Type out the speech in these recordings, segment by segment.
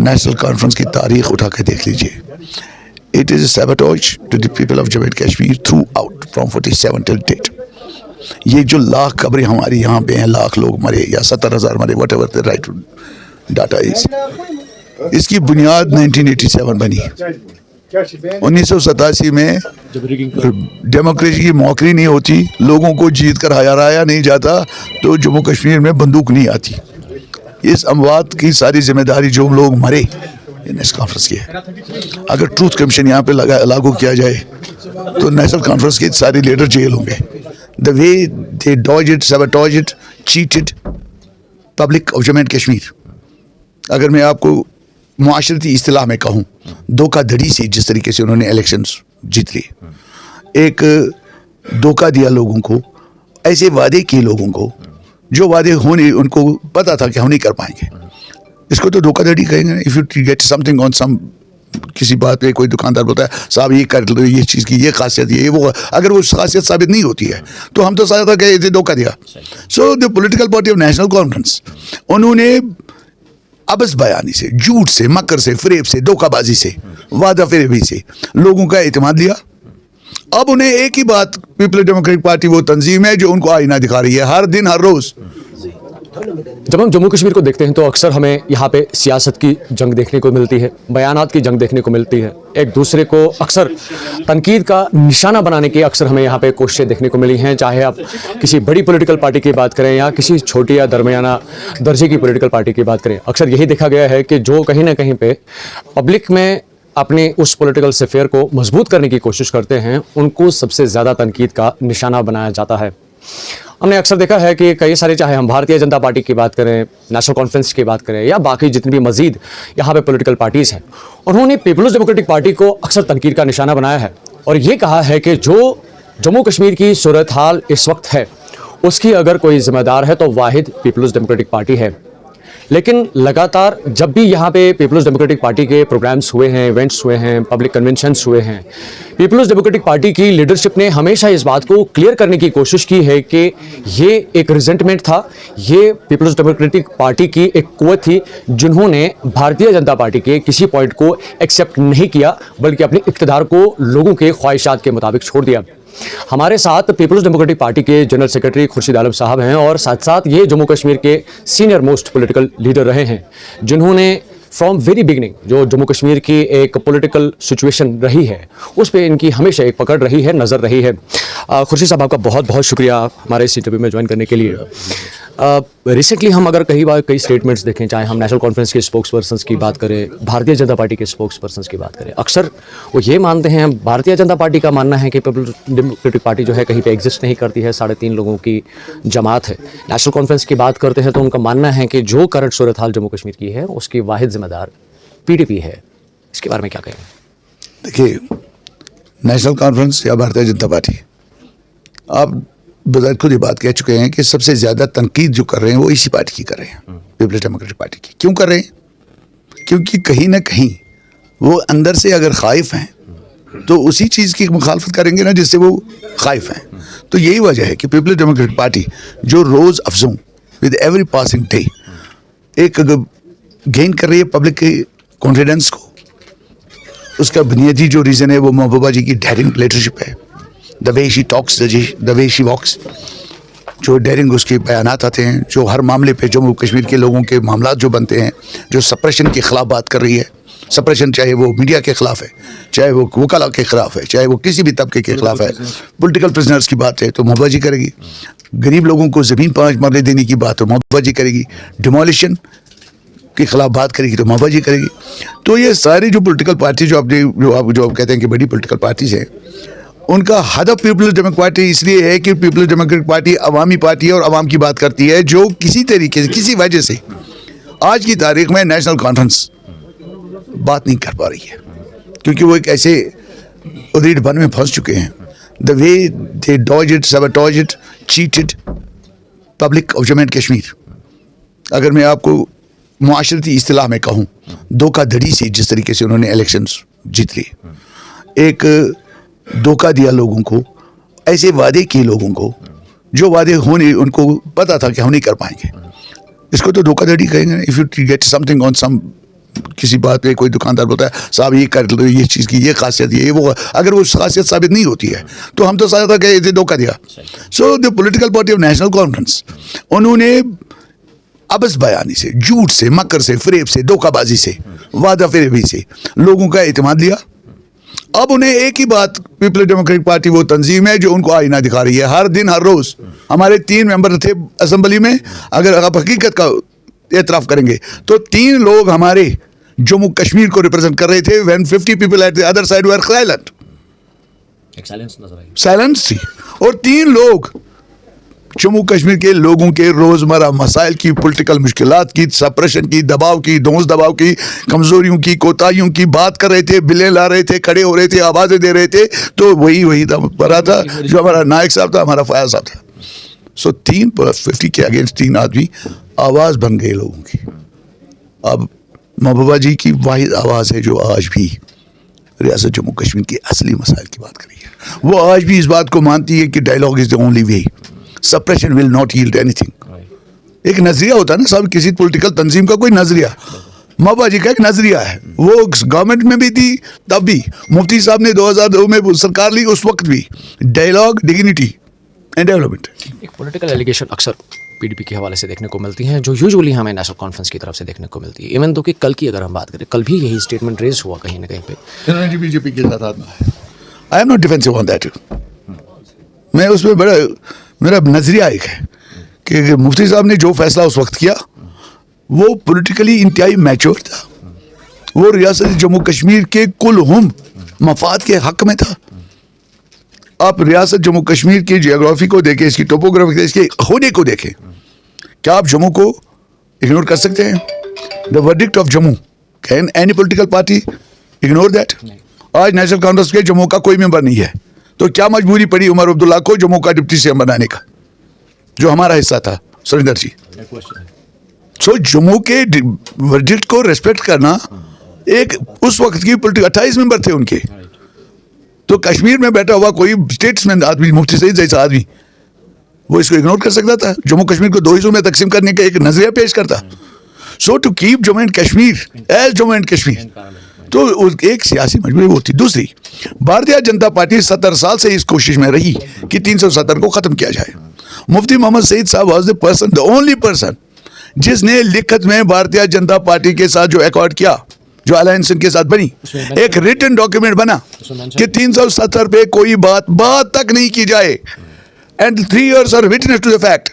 National conference की तारीख उठा के देख लीजिए. It is a sabotage to the people of Jammu and Kashmir throughout from 47 till date. ये जो लाख खबरें हमारी यहाँ पे हैं, लाख लोग मरे या 70,000 मरे, what ever the right data is, इसकी बुनियाद 1987 बनी. 1987 में डेमोक्रेसी की मौकरी नहीं होती, लोगों को जीत कर हराया नहीं जाता, तो जम्मू कश्मीर में बंदूक नहीं आती. इस अमवात की सारी जिम्मेदारी जो लोग मरे नेशनल कॉन्फ्रेंस की है. अगर ट्रूथ कमीशन यहाँ पे लागू किया जाए तो नेशनल कॉन्फ्रेंस के सारे लीडर जेल होंगे. The way they dodge it, sabotage it, cheated public of Jammu and Kashmir. अगर मैं आपको मुआशरती इस्तिलाह में कहूँ, धोखाधड़ी से जिस तरीके से उन्होंने इलेक्शंस जीत लिए, एक धोखा दिया लोगों को, ऐसे वादे किए लोगों को जो वादे होने उनको पता था कि हम नहीं कर पाएंगे. इसको तो धोखाधड़ी कहेंगे. If you get something on some, किसी बात पे कोई दुकानदार बोलता है साहब ये कर लो, ये चीज़ की ये खासियत ये वो, अगर वो खासियत साबित नहीं होती है तो हम तो सारा था कि इसे धोखा दिया. So the political party of national conference, उन्होंने अबस बयानी से, झूठ से, मकर से, फरेब से, धोखाबाजी से, वादा फरेबी से लोगों का एतमाद लिया. अब उन्हें एक ही बात, पीपल्स डेमोक्रेटिक पार्टी वो तंजीम है जो उनको आईना दिखा रही है हर दिन हर रोज़. जब हम जम्मू कश्मीर को देखते हैं तो अक्सर हमें यहाँ पे सियासत की जंग देखने को मिलती है, बयानात की जंग देखने को मिलती है, एक दूसरे को अक्सर तनकीद का निशाना बनाने की अक्सर हमें यहाँ पे कोशिशें देखने को मिली हैं. चाहे आप किसी बड़ी पॉलिटिकल पार्टी की बात करें या किसी छोटी या दरमियाना दर्जे की पॉलिटिकल पार्टी की बात करें, अक्सर यही देखा गया है कि जो कहीं ना कहीं पे पब्लिक में अपने उस पॉलिटिकल सफेयर को मजबूत करने की कोशिश करते हैं, उनको सबसे ज़्यादा तनकीद का निशाना बनाया जाता है. हमने अक्सर देखा है कि कई सारे, चाहे हम भारतीय जनता पार्टी की बात करें, नेशनल कॉन्फ्रेंस की बात करें या बाकी जितनी भी मजीद यहाँ पे पॉलिटिकल पार्टीज़ हैं, उन्होंने पीपल्स डेमोक्रेटिक पार्टी को अक्सर तनकीद का निशाना बनाया है और ये कहा है कि जो जम्मू कश्मीर की सूरत हाल इस वक्त है उसकी अगर कोई जिम्मेदार है तो वाहिद पीपल्स डेमोक्रेटिक पार्टी है. लेकिन लगातार जब भी यहाँ पे पीपल्स डेमोक्रेटिक पार्टी के प्रोग्राम्स हुए हैं, इवेंट्स हुए हैं, पब्लिक कन्वेंशंस हुए हैं, पीपल्स डेमोक्रेटिक पार्टी की लीडरशिप ने हमेशा इस बात को क्लियर करने की कोशिश की है कि ये एक रिजेंटमेंट था, ये पीपल्स डेमोक्रेटिक पार्टी की एक कुव्वत थी जिन्होंने भारतीय जनता पार्टी के किसी पॉइंट को एक्सेप्ट नहीं किया बल्कि अपने इक़्तिदार को लोगों के ख्वाहिशात के मुताबिक छोड़ दिया. हमारे साथ पीपल्स डेमोक्रेटिक पार्टी के जनरल सेक्रेटरी खुर्शीद आलम साहब हैं और साथ साथ ये जम्मू कश्मीर के सीनियर मोस्ट पॉलिटिकल लीडर रहे हैं जिन्होंने फ्रॉम वेरी बिगनिंग जो जम्मू कश्मीर की एक पॉलिटिकल सिचुएशन रही है उस पर इनकी हमेशा एक पकड़ रही है, नज़र रही है. खुर्शीद साहब आपका बहुत बहुत शुक्रिया हमारे इस इंटरव्यू में ज्वाइन करने के लिए. रिसेंटली हम अगर कई स्टेटमेंट्स देखें, चाहे हम नेशनल कॉन्फ्रेंस के स्पोक्स पर्सन्स की बात करें, भारतीय जनता पार्टी के स्पोक्स पर्सन्स की बात करें, अक्सर वो ये मानते हैं, भारतीय जनता पार्टी का मानना है कि पीपल्स डेमोक्रेटिक पार्टी जो है कहीं पे एग्जिस्ट नहीं करती है, 3.5 लोगों की जमात है. नेशनल कॉन्फ्रेंस की बात करते हैं तो उनका मानना है कि जो करंट सूरत हाल जम्मू कश्मीर की है उसकी वाहिद जिम्मेदार PDP है. इसके बारे में क्या कहें? देखिए, नेशनल कॉन्फ्रेंस या भारतीय जनता पार्टी, आप बजाय खुद ही बात कह चुके हैं कि सबसे ज़्यादा तनकीद जो कर रहे हैं वो इसी पार्टी की कर रहे हैं, पीपल्स डेमोक्रेटिक पार्टी की. क्यों कर रहे हैं? क्योंकि कहीं ना कहीं वो अंदर से अगर खाइफ हैं तो उसी चीज़ की मुखालफत करेंगे ना जिससे वो खाइफ हैं. तो यही वजह है कि पीपल्स डेमोक्रेटिक पार्टी जो रोज़ अफजों विद एवरी पासिंग डे एक गेन कर रही है पब्लिक के कॉन्फिडेंस को, उसका बुनियादी जो रीज़न है वो महबूबा जी की डेयरिंग लीडरशिप है. The way she talks, the way she walks, जो डेयरिंग उसके बयानात आते हैं, जो हर मामले पे जम्मू कश्मीर के लोगों के मामलात जो बनते हैं, जो सप्रेशन के ख़िलाफ़ बात कर रही है. सप्रेशन चाहे वो मीडिया के ख़िलाफ़ है, चाहे वो वकाला के ख़िलाफ़ है, चाहे वो किसी भी तबके के ख़िलाफ़ है. पॉलिटिकल प्रिजनर्स की बात है तो महबूबा जी करेगी. गरीब लोगों को ज़मीन 5 मरले देने की बात तो महबूबा जी करेगी. डिमोलिशन के खिलाफ बात करेगी तो महबूबा जी करेगी. तो ये सारी जो पॉलिटिकल पार्टी जो आप कहते हैं कि बड़ी पॉलिटिकल पार्टीज़ हैं, उनका हदफ पीपल्स डेमोक्रेटिक पार्टी इसलिए है कि पीपल्स डेमोक्रेटिक पार्टी अवामी पार्टी है और अवाम की बात करती है, जो किसी तरीके से किसी वजह से आज की तारीख में नेशनल कॉन्फ्रेंस बात नहीं कर पा रही है क्योंकि वो एक ऐसे रीढ़ बन में फंस चुके हैं. The way they dodge it, sabotage it, cheated public of Jammu and Kashmir. अगर मैं आपको मुआशरती इस्तिलाह में कहूँ, धोखाधड़ी से जिस तरीके से उन्होंने इलेक्शंस जीत लिए, एक धोखा दिया लोगों को, ऐसे वादे किए लोगों को जो वादे होने उनको पता था कि हम नहीं कर पाएंगे, इसको तो धोखाधड़ी कहेंगे. If you get something on some, کسی بات پہ کوئی دکاندار بولتا ہے صاحب یہ کر لو, یہ چیز کی یہ خاصیت یہ وہ, اگر وہ خاصیت ثابت نہیں ہوتی ہے تو ہم تو سارا کہ اسے دھوکہ دیا. So the political party of National Conference, انہوں نے ابس بیانی سے, جھوٹ سے, مکر سے, فریب سے, دھوکہ بازی سے, وعدہ فریبی سے لوگوں کا اعتماد لیا. اب انہیں ایک ہی بات, پیپلز ڈیموکریٹک پارٹی وہ تنظیم ہے جو ان کو آئینہ دکھا رہی ہے ہر دن ہر روز. ہمارے 3 ممبر تھے اسمبلی میں, اگر آپ حقیقت کا اعتراف کریں گے تو 3 لوگ ہمارے جموں کشمیر کو ریپرزینٹ کر رہے تھے, when 50 people at the other side were silent. Silence تھی. اور 3 لوگ جموں کشمیر کے لوگوں کے روزمرہ مسائل کی, پولیٹیکل مشکلات کی, سپریشن کی, دباؤ کی, دونس دباؤ کی, کمزوریوں کی, کوتاہیوں کی بات کر رہے تھے, بلیں لا رہے تھے, کھڑے ہو رہے تھے, آوازیں دے رہے تھے. تو وہی بڑا تھا جو ہمارا نائک صاحب تھا, ہمارا فیاض صاحب تھا. سو 3+50 کے اگینسٹ 3 آدمی آواز بن گئے لوگوں کی. اب محبوبہ جی کی واحد آواز ہے جو آج بھی ریاست جموں کشمیر کے اصلی مسائل کی بات کری ہے. وہ آج بھی اس بات کو مانتی ہے کہ dialogue is the only way, separation will not yield anything. ایک نظریہ ہوتا ہے نا صاحب, کسی پولیٹیکل تنظیم کا کوئی نظریہ, محبوبہ جی کا ایک نظریہ ہے. وہ گورنمنٹ میں بھی تھی تب بھی, مفتی صاحب نے 2002 میں سرکار لی اس وقت بھی, ڈائلاگ, ڈگنیٹی اینڈ ڈیولپمنٹ. ایک پولیٹیکل ایلیگیشن اکثر پی ڈی پی کے حوالے سے دیکھنے کو ملتی ہیں جو یوزولی ہمیں نیشنل کانفرنس کی طرف سے دیکھنے کو ملتی ہے. ایون تو کہ کل کی اگر ہم بات کریں, کل بھی یہی اسٹیٹمنٹ ریز ہوا کہیں نہ کہیں پہ. بی جے پی کے ساتھ آدمی ہے. I am not defensive on that. میں اس میں بڑا, میرا نظریہ ایک ہے کہ مفتی صاحب نے جو فیصلہ اس وقت کیا وہ پولیٹیکلی انتہائی میچور تھا. وہ ریاست جموں کشمیر کے کل مفاد کے حق میں تھا. آپ ریاست جموں کشمیر کی جیوگرافی کو دیکھیں, اس کی ٹوپوگرافی, اس کے ہونے کو دیکھیں. کیا آپ جموں کو اگنور کر سکتے ہیں؟ The verdict of Jammu, can any political party ignore that? آج نیشنل کانفرنس کے جموں کا کوئی ممبر نہیں ہے, تو کیا مجبوری پڑی عمر عبداللہ کو جموں کا ڈپٹی سی ایم بنانے کا, جو ہمارا حصہ تھا سریندر جی. سو جموں کے ورڈکٹ کو ریسپیکٹ کرنا, ایک اس وقت کی 28 ممبر تھے ان کے, تو کشمیر میں بیٹھا ہوا کوئی اسٹیٹس مین آدمی, مفتی سعید جیسا آدمی, وہ اس کو اگنور کر سکتا تھا؟ جموں کشمیر کو 2 حصوں میں تقسیم کرنے کا ایک نظریہ پیش کرتا. So to keep Jammu and Kashmir as Jammu and Kashmir, تو ایک سیاسی مجبوری وہ تھی. دوسری, بھارتیہ جنتا پارٹی 70 سال سے اس کوشش میں رہی کہ 370 کو ختم کیا جائے. مفتی محمد سعید صاحب was the person, the only person جس نے لکھت میں بھارتیہ جنتا پارٹی کے ساتھ جو ایکارڈ کیا, جو الائنس ان کے ساتھ بنی, ایک ریٹن ڈاکیومنٹ بنا کہ 370 پہ کوئی بات تک نہیں کی جائے. And 3 years are witness to the fact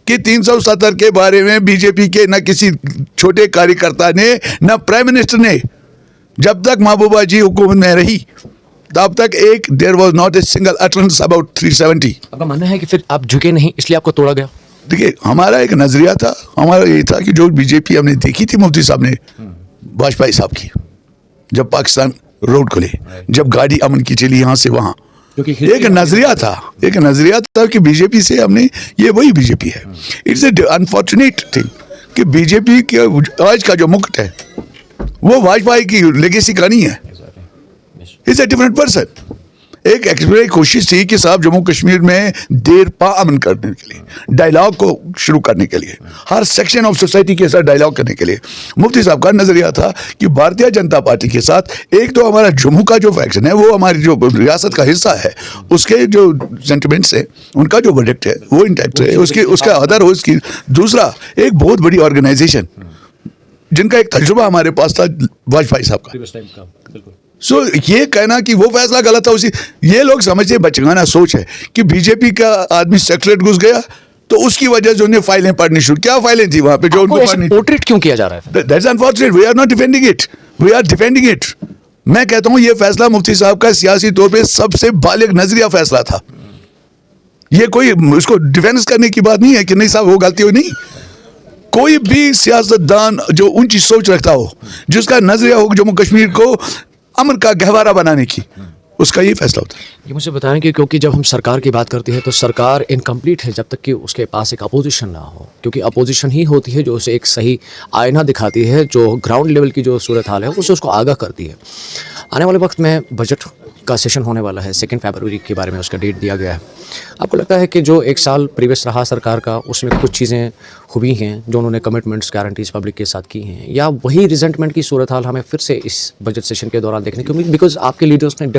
کہ 370 کے بارے میں بی جے پی کے نہ کسی چھوٹے کاریہ کرتا نے, نہ پرائم منسٹر نے, جب تک محبوبہ جی حکومت میں رہی تب تک ایک there was not a single utterance about 370. آپ کا ماننا ہے کہ پھر آپ جھکے نہیں اس لیے آپ کو توڑا گیا؟ دیکھیے, ہمارا ایک نظریہ تھا, ہمارا یہ تھا کہ جو بی جے پی ہم نے دیکھی تھی مفتی صاحب نے, واجپئی صاحب کی, جب پاکستان روڈ کھلے, جب گاڑی امن کی چلی یہاں سے وہاں, ایک نظریہ تھا کہ بی جے پی سے ہم نے, یہ وہی بی جے پی ہے. اٹس اے انفارچونیٹ تھنگ کہ بی جے پی کے آج کا جو مکٹ ہے وہ واجپئی کی لیگیسی کا نہیں ہے. It's a different person. ایک کوشش تھی کہ صاحب جموں کشمیر میں دیر پا امن کرنے کے لیے, ڈائلاگ کو شروع کرنے کے لیے, ہر سیکشن آف سوسائٹی کے ساتھ ڈائلاگ کرنے کے لیے. مفتی صاحب کا نظریہ تھا کہ بھارتیہ جنتا پارٹی کے ساتھ ایک تو ہمارا جموں کا جو فیکشن ہے وہ ہماری جو ریاست کا حصہ ہے, اس کے جو سینٹیمنٹس ہیں, ان کا جو ورڈکٹ ہے وہ انٹیکٹ ہے, اس کا ادر ہو. اس کی دوسرا, ایک بہت بڑی آرگنائزیشن جن کا ایک تجربہ ہمارے پاس تھا واجپئی صاحب کا. سو یہ کہنا کہ وہ فیصلہ غلط تھا, یہ لوگ سمجھتے بچگانہ سوچ ہے کہ بی جے پی کا آدمی سیکریٹریٹ گھس گیا تو اس کی وجہ سے انہیں فائلیں پڑھنی شروع. کیا فائلیں تھی وہاں پہ جو ان کو پڑھنی؟ پورٹریٹ کیوں کیا جا رہا ہے؟ That's unfortunate. We are not defending it, we are defending it. میں کہتا ہوں یہ فیصلہ مفتی صاحب کا سیاسی طور پہ سب سے بالغ نظریہ فیصلہ تھا. یہ کوئی اس کو ڈیفینس کرنے کی بات نہیں ہے کہ نہیں صاحب وہ غلطی ہوئی نہیں. کوئی بھی سیاست دان جو اونچی سوچ رکھتا ہو, جس کا نظریہ ہو جموں کشمیر کو امن کا گہوارہ بنانے کی, اس کا یہ فیصلہ ہوتا ہے. یہ مجھے بتائیں کہ کیونکہ جب ہم سرکار کی بات کرتے ہیں تو سرکار انکمپلیٹ ہے جب تک کہ اس کے پاس ایک اپوزیشن نہ ہو, کیونکہ اپوزیشن ہی ہوتی ہے جو اسے ایک صحیح آئینہ دکھاتی ہے, جو گراؤنڈ لیول کی جو صورتحال ہے اسے اس کو آگاہ کرتی ہے. आने वाले वक्त में बजट का सेशन होने वाला है, 2 फरवरी के बारे में उसका डेट दिया गया है। आपको लगता है कि जो 1 साल प्रीवियस रहा सरकार का, उसमें कुछ चीज़ें हुई हैं जो उन्होंने कमिटमेंट्स गारंटीज़ पब्लिक के साथ की हैं, या वही रिजेंटमेंट की सूरत हाल हमें फिर से इस बजट सेशन के दौरान देखने को मिली? बिकॉज आपके लीडर्स ने